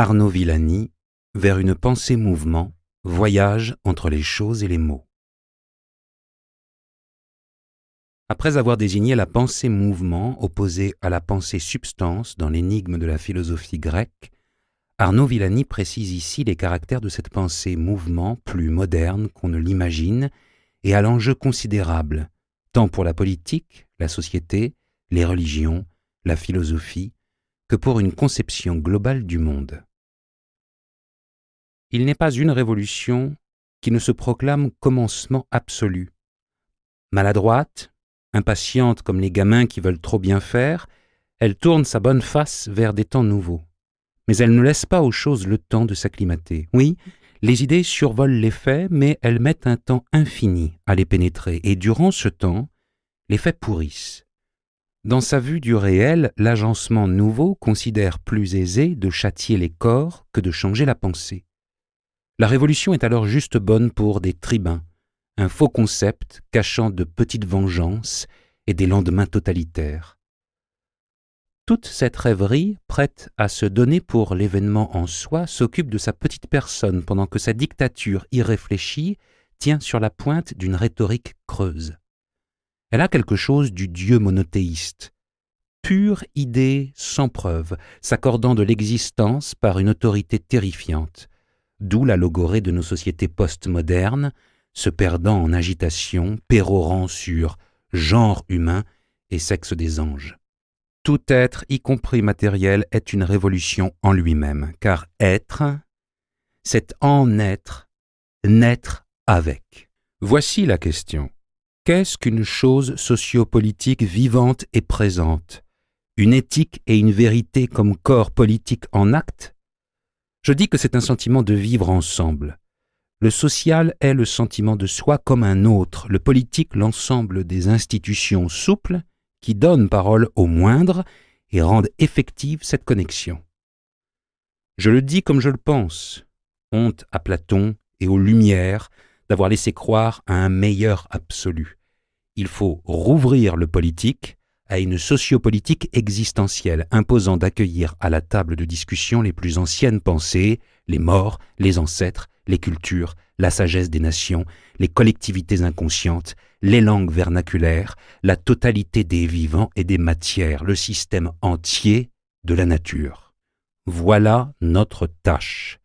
Arnaud Villani, vers une pensée-mouvement, voyage entre les choses et les mots. Après avoir désigné la pensée-mouvement opposée à la pensée-substance dans l'énigme de la philosophie grecque, Arnaud Villani précise ici les caractères de cette pensée-mouvement plus moderne qu'on ne l'imagine et à l'enjeu considérable, tant pour la politique, la société, les religions, la philosophie, que pour une conception globale du monde. Il n'est pas une révolution qui ne se proclame commencement absolu. Maladroite, impatiente comme les gamins qui veulent trop bien faire, elle tourne sa bonne face vers des temps nouveaux. Mais elle ne laisse pas aux choses le temps de s'acclimater. Oui, les idées survolent les faits, mais elles mettent un temps infini à les pénétrer, et durant ce temps, les faits pourrissent. Dans sa vue du réel, l'agencement nouveau considère plus aisé de châtier les corps que de changer la pensée. La révolution est alors juste bonne pour des tribuns, un faux concept cachant de petites vengeances et des lendemains totalitaires. Toute cette rêverie, prête à se donner pour l'événement en soi, s'occupe de sa petite personne pendant que sa dictature irréfléchie tient sur la pointe d'une rhétorique creuse. Elle a quelque chose du Dieu monothéiste, pure idée sans preuve, s'accordant de l'existence par une autorité terrifiante, d'où la logorée de nos sociétés postmodernes, se perdant en agitation, pérorant sur genre humain et sexe des anges. Tout être, y compris matériel, est une révolution en lui-même, car être, c'est en être, naître avec. Voici la question. Qu'est-ce qu'une chose sociopolitique vivante et présente? Une éthique et une vérité comme corps politique en acte? Je dis que c'est un sentiment de vivre ensemble. Le social est le sentiment de soi comme un autre, le politique l'ensemble des institutions souples qui donnent parole aux moindres et rendent effective cette connexion. Je le dis comme je le pense. Honte à Platon et aux Lumières d'avoir laissé croire à un meilleur absolu. Il faut rouvrir le politique à une sociopolitique existentielle, imposant d'accueillir à la table de discussion les plus anciennes pensées, les morts, les ancêtres, les cultures, la sagesse des nations, les collectivités inconscientes, les langues vernaculaires, la totalité des vivants et des matières, le système entier de la nature. Voilà notre tâche.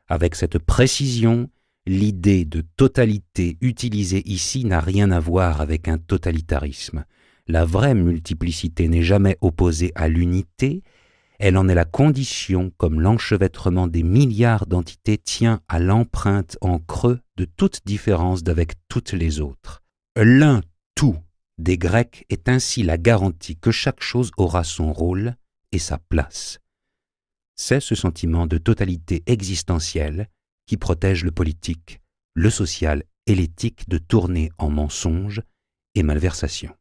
Avec cette précision, l'idée de totalité utilisée ici n'a rien à voir avec un totalitarisme. La vraie multiplicité n'est jamais opposée à l'unité, elle en est la condition comme l'enchevêtrement des milliards d'entités tient à l'empreinte en creux de toute différence d'avec toutes les autres. L'un tout des Grecs est ainsi la garantie que chaque chose aura son rôle et sa place. C'est ce sentiment de totalité existentielle qui protège le politique, le social et l'éthique de tourner en mensonge et malversation.